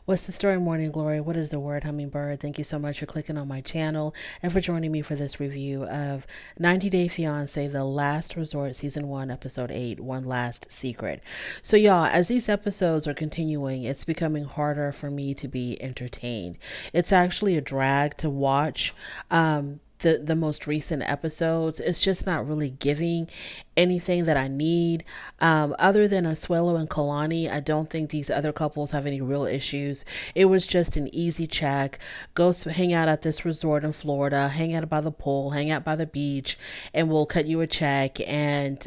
What's the story, Morning Glory? What is the word, Hummingbird? Thank you so much for clicking on my channel and for joining me for this review of 90 Day Fiance, The Last Resort, Season 1, Episode 8, One Last Secret. So, y'all, as these episodes are continuing, it's becoming harder for me to be entertained. It's actually a drag to watch. The most recent episodes, it's just not really giving anything that I need. Other than Asuelo and Kalani, I don't think these other couples have any real issues. It was just an easy check. Go hang out at this resort in Florida, hang out by the pool, hang out by the beach, and we'll cut you a check. And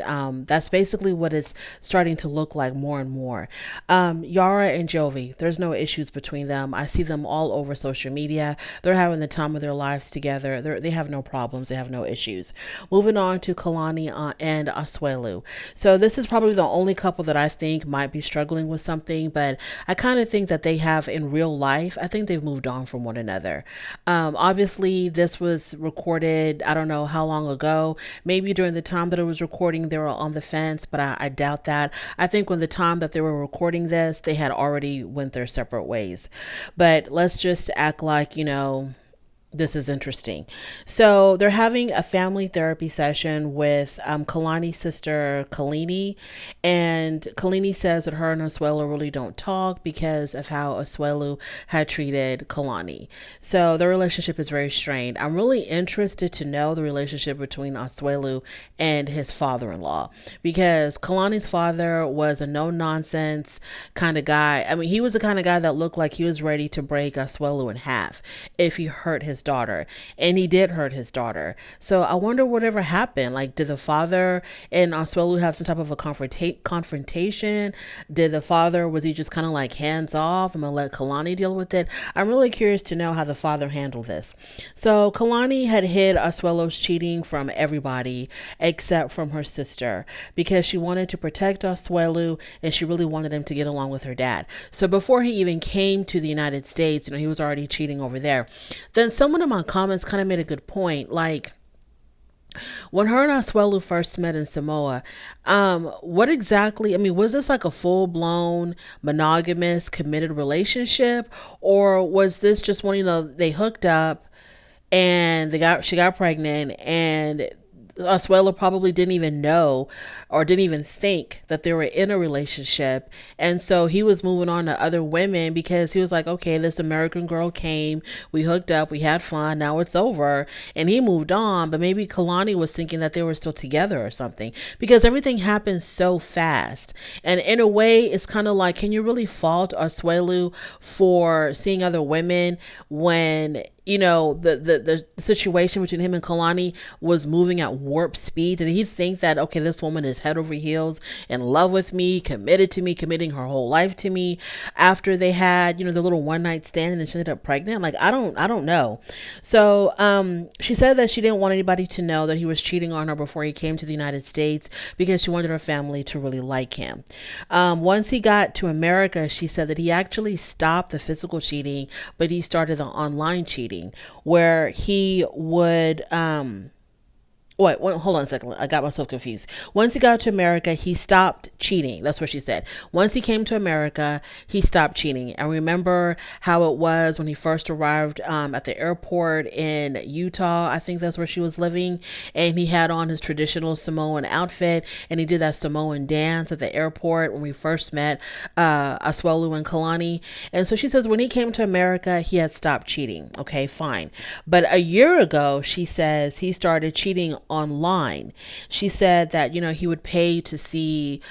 that's basically what it's starting to look like more and more. Yara and Jovi, there's no issues between them. I see them all over social media. They're having the time of their lives together. They have no problems. They have no issues. Moving on to Kalani and Asuelu. So this is probably the only couple that I think might be struggling with something, but I kind of think that they have in real life. I think they've moved on from one another. Obviously, this was recorded, I don't know how long ago. Maybe during the time that it was recording, they were on the fence, but I doubt that. I think when the time that they were recording this, they had already went their separate ways. But let's just act like, this is interesting. So they're having a family therapy session with Kalani's sister, Kalini. And Kalini says that her and Asuelu really don't talk because of how Asuelu had treated Kalani. So their relationship is very strained. I'm really interested to know the relationship between Asuelu and his father-in-law, because Kalani's father was a no-nonsense kind of guy. I mean, he was the kind of guy that looked like he was ready to break Asuelu in half if he hurt his daughter, and he did hurt his daughter. So I wonder whatever happened. Like, did the father and Asuelu have some type of a confrontation? Did the father, was he just kind of like hands off? I'm gonna let Kalani deal with it. I'm really curious to know how the father handled this. So Kalani had hid Asuelu's cheating from everybody except from her sister, because she wanted to protect Asuelu and she really wanted him to get along with her dad. So before he even came to the United States, he was already cheating over there. Then someone in my comments kind of made a good point. Like, when her and Asuelu first met in Samoa, what exactly, was this like a full-blown monogamous committed relationship, or was this just one, they hooked up and she got pregnant, and Asuelu probably didn't even know or didn't even think that they were in a relationship. And so he was moving on to other women because he was like, okay, this American girl came, we hooked up, we had fun, now it's over. And he moved on. But maybe Kalani was thinking that they were still together or something, because everything happens so fast. And in a way, it's kind of like, can you really fault Asuelu for seeing other women when the situation between him and Kalani was moving at warp speed? Did he think that, okay, this woman is head over heels in love with me, committed to me, committing her whole life to me, after they had, the little one night stand and then she ended up pregnant? Like, I don't know. So, she said that she didn't want anybody to know that he was cheating on her before he came to the United States, because she wanted her family to really like him. Once he got to America, she said that he actually stopped the physical cheating, but he started the online cheating, where he would hold on a second. I got myself confused. Once he got to America, he stopped cheating. That's what she said. Once he came to America, he stopped cheating. I remember how it was when he first arrived at the airport in Utah. I think that's where she was living. And he had on his traditional Samoan outfit, and he did that Samoan dance at the airport when we first met Asuelu and Kalani. And so she says when he came to America, he had stopped cheating. Okay, fine. But a year ago, she says he started cheating online. She said that, he would pay to see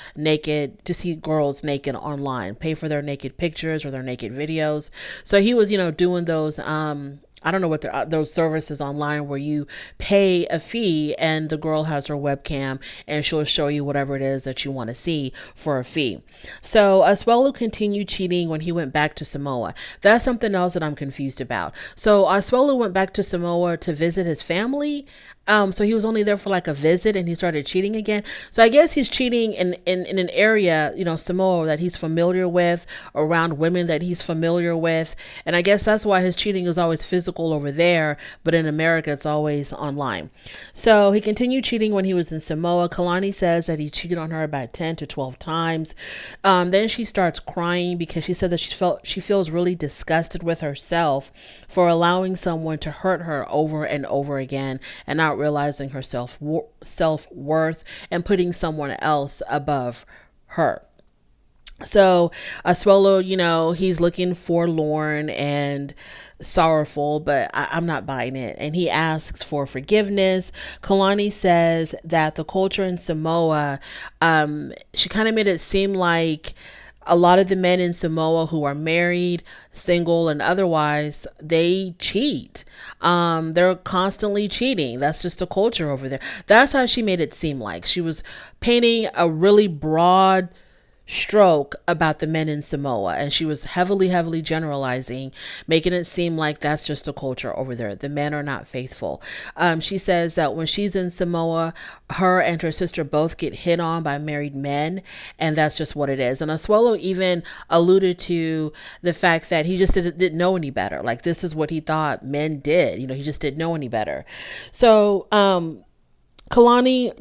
girls naked online, pay for their naked pictures or their naked videos. So he was, doing those, I don't know what those services online where you pay a fee and the girl has her webcam and she'll show you whatever it is that you want to see for a fee. So Asuelu continued cheating when he went back to Samoa. That's something else that I'm confused about. So Asuelu went back to Samoa to visit his family. So he was only there for like a visit and he started cheating again. So I guess he's cheating in an area, Samoa, that he's familiar with, around women that he's familiar with. And I guess that's why his cheating is always physical over there, but in America it's always online. So he continued cheating when he was in Samoa. Kalani says that he cheated on her about 10 to 12 times. Then she starts crying because she said that she feels really disgusted with herself for allowing someone to hurt her over and over again and not realizing her self-worth and putting someone else above her. So Asuelu, he's looking forlorn and sorrowful, but I'm not buying it. And he asks for forgiveness. Kalani says that the culture in Samoa, she kind of made it seem like a lot of the men in Samoa who are married, single, and otherwise, they cheat. They're constantly cheating. That's just a culture over there. That's how she made it seem like. She was painting a really broad stroke about the men in Samoa, and she was heavily generalizing, making it seem like that's just a culture over there. The men are not faithful. She says that when she's in Samoa, her and her sister both get hit on by married men, and that's just what it is. And Asuelu even alluded to the fact that he just didn't know any better. Like, this is what he thought men did. He just didn't know any better. So Kalini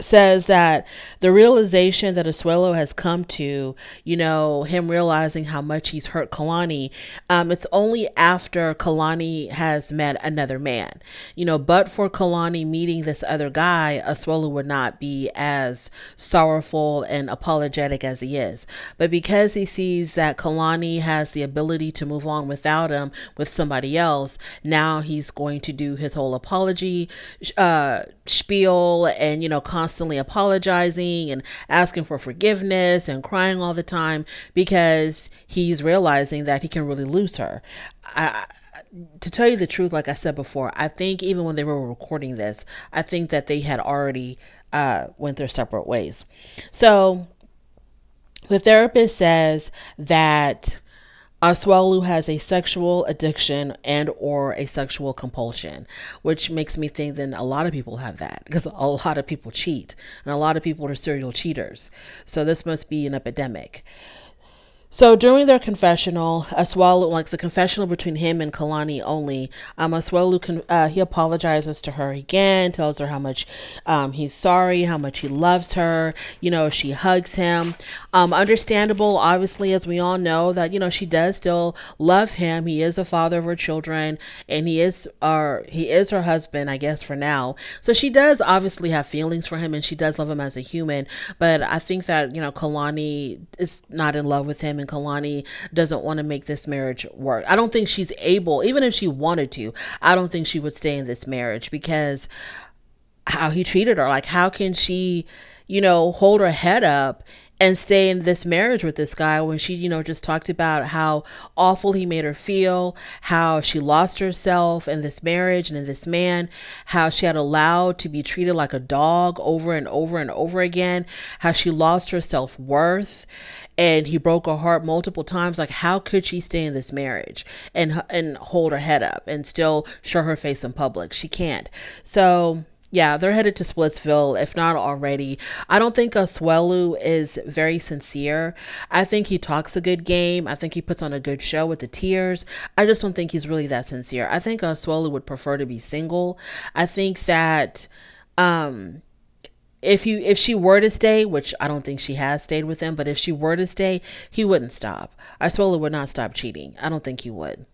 says that the realization that Asuelu has come to, him realizing how much he's hurt Kalani, it's only after Kalani has met another man. But for Kalani meeting this other guy, Asuelu would not be as sorrowful and apologetic as he is. But because he sees that Kalani has the ability to move on without him with somebody else, now he's going to do his whole apology spiel and, constantly apologizing and asking for forgiveness and crying all the time because he's realizing that he can really lose her. To tell you the truth, like I said before, I think even when they were recording this, I think that they had already went their separate ways. So the therapist says that Asuelu has a sexual addiction and or a sexual compulsion, which makes me think then a lot of people have that because a lot of people cheat and a lot of people are serial cheaters. So this must be an epidemic. So during their confessional, Asuelu, like the confessional between him and Kalani only, Asuelu, he apologizes to her again, tells her how much he's sorry, how much he loves her. She hugs him. Understandable, obviously, as we all know, that she does still love him. He is a father of her children, and he is her husband, I guess, for now. So she does obviously have feelings for him, and she does love him as a human. But I think that Kalani is not in love with him. And Kalani doesn't want to make this marriage work. I don't think she's able, even if she wanted to, I don't think she would stay in this marriage because how he treated her. Like, how can she, hold her head up and stay in this marriage with this guy when she, just talked about how awful he made her feel, how she lost herself in this marriage and in this man, how she had allowed to be treated like a dog over and over and over again, how she lost her self-worth, and he broke her heart multiple times. Like, how could she stay in this marriage and hold her head up and still show her face in public? She can't. So yeah, they're headed to Splitsville, if not already. I don't think Asuelu is very sincere. I think he talks a good game. I think he puts on a good show with the tears. I just don't think he's really that sincere. I think Asuelu would prefer to be single. I think that if she were to stay, which I don't think she has stayed with him, but if she were to stay, he wouldn't stop. Asuelu would not stop cheating. I don't think he would.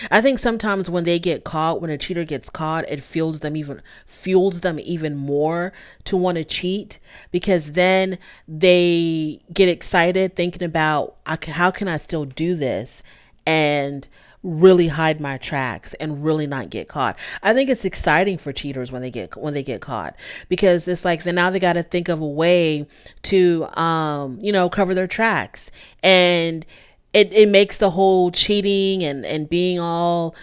I think sometimes when they get caught, when a cheater gets caught, it fuels them even more to want to cheat, because then they get excited thinking about, how can I still do this and really hide my tracks and really not get caught. I think it's exciting for cheaters when they get caught, because it's like now they got to think of a way to cover their tracks, and it makes the whole cheating and being all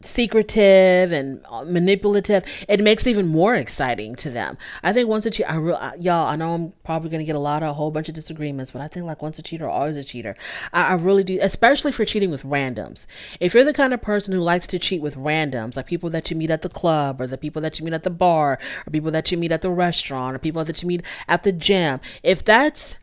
secretive and manipulative, it makes it even more exciting to them. I think once a cheater, y'all, I know I'm probably going to get a whole bunch of disagreements, but I think like once a cheater, always a cheater. I really do, especially for cheating with randoms. If you're the kind of person who likes to cheat with randoms, like people that you meet at the club, or the people that you meet at the bar, or people that you meet at the restaurant, or people that you meet at the gym, if that's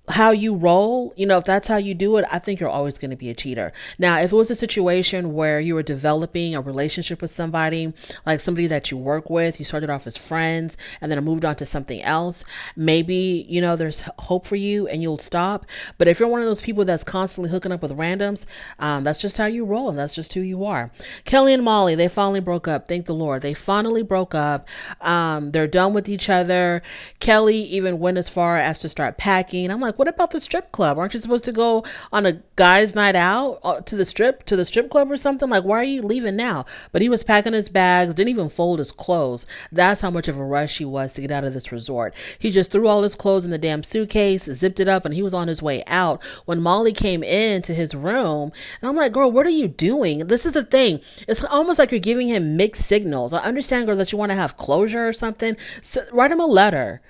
how you roll, if that's how you do it, I think you're always going to be a cheater. Now, if it was a situation where you were developing a relationship with somebody, like somebody that you work with, you started off as friends and then moved on to something else, maybe, there's hope for you and you'll stop. But if you're one of those people that's constantly hooking up with randoms, that's just how you roll and that's just who you are. Kelly and Molly, they finally broke up. Thank the Lord. They finally broke up. They're done with each other. Kelly even went as far as to start packing. I'm like, what about the strip club? Aren't you supposed to go on a guy's night out to the strip club or something? Like, why are you leaving now? But he was packing his bags, didn't even fold his clothes. That's how much of a rush he was to get out of this resort. He just threw all his clothes in the damn suitcase, zipped it up, and he was on his way out when Molly came into his room. And I'm like, girl, what are you doing? This is the thing. It's almost like you're giving him mixed signals. I understand, girl, that you want to have closure or something. So write him a letter.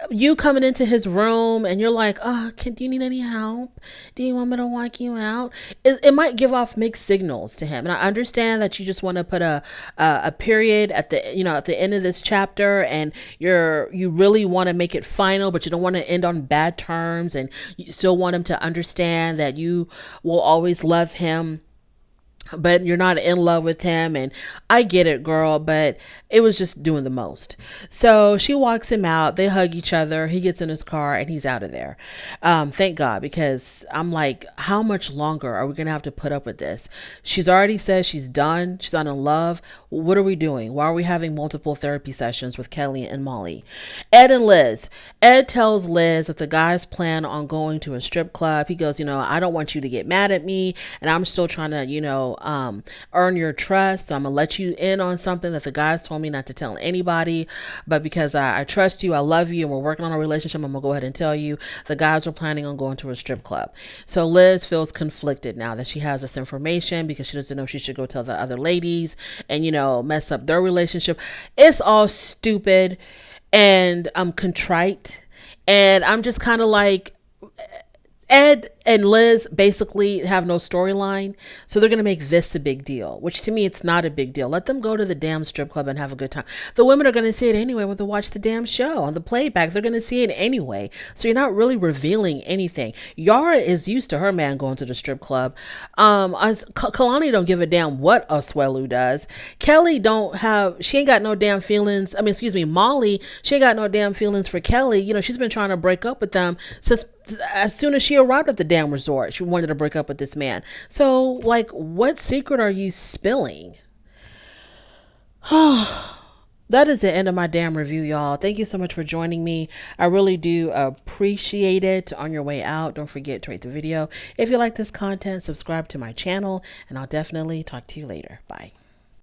You coming into his room and you're like, do you need any help? Do you want me to walk you out? It might give off mixed signals to him. And I understand that you just want to put a period at the end of this chapter, and you really want to make it final, but you don't want to end on bad terms, and you still want him to understand that you will always love him, but you're not in love with him. And I get it, girl, but it was just doing the most. So she walks him out. They hug each other. He gets in his car and he's out of there. Thank God, because I'm like, how much longer are we going to have to put up with this? She's already said she's done. She's not in love. What are we doing? Why are we having multiple therapy sessions with Kelly and Molly? Ed and Liz. Ed tells Liz that the guys plan on going to a strip club. He goes, I don't want you to get mad at me, and I'm still trying to, earn your trust. So I'm gonna let you in on something that the guys told me not to tell anybody, but because I trust you, I love you, and we're working on a relationship, I'm gonna go ahead and tell you the guys are planning on going to a strip club. So Liz feels conflicted now that she has this information, because she doesn't know if she should go tell the other ladies and mess up their relationship. It's all stupid, and I'm contrite, and I'm just kind of like, Ed and Liz basically have no storyline, so they're going to make this a big deal, which to me, it's not a big deal. Let them go to the damn strip club and have a good time. The women are going to see it anyway when they watch the damn show on the playback. They're going to see it anyway, so you're not really revealing anything. Yara is used to her man going to the strip club. Kalani don't give a damn what Oswelu does. Kelly she ain't got no damn feelings. Molly, she ain't got no damn feelings for Kelly. She's been trying to break up with them since as soon as she arrived at the damn resort. She wanted to break up with this man. So, like, what secret are you spilling? That is the end of my damn review, y'all. Thank you so much for joining me. I really do appreciate it. On your way out, don't forget to rate the video. If you like this content, subscribe to my channel, and I'll definitely talk to you later. Bye.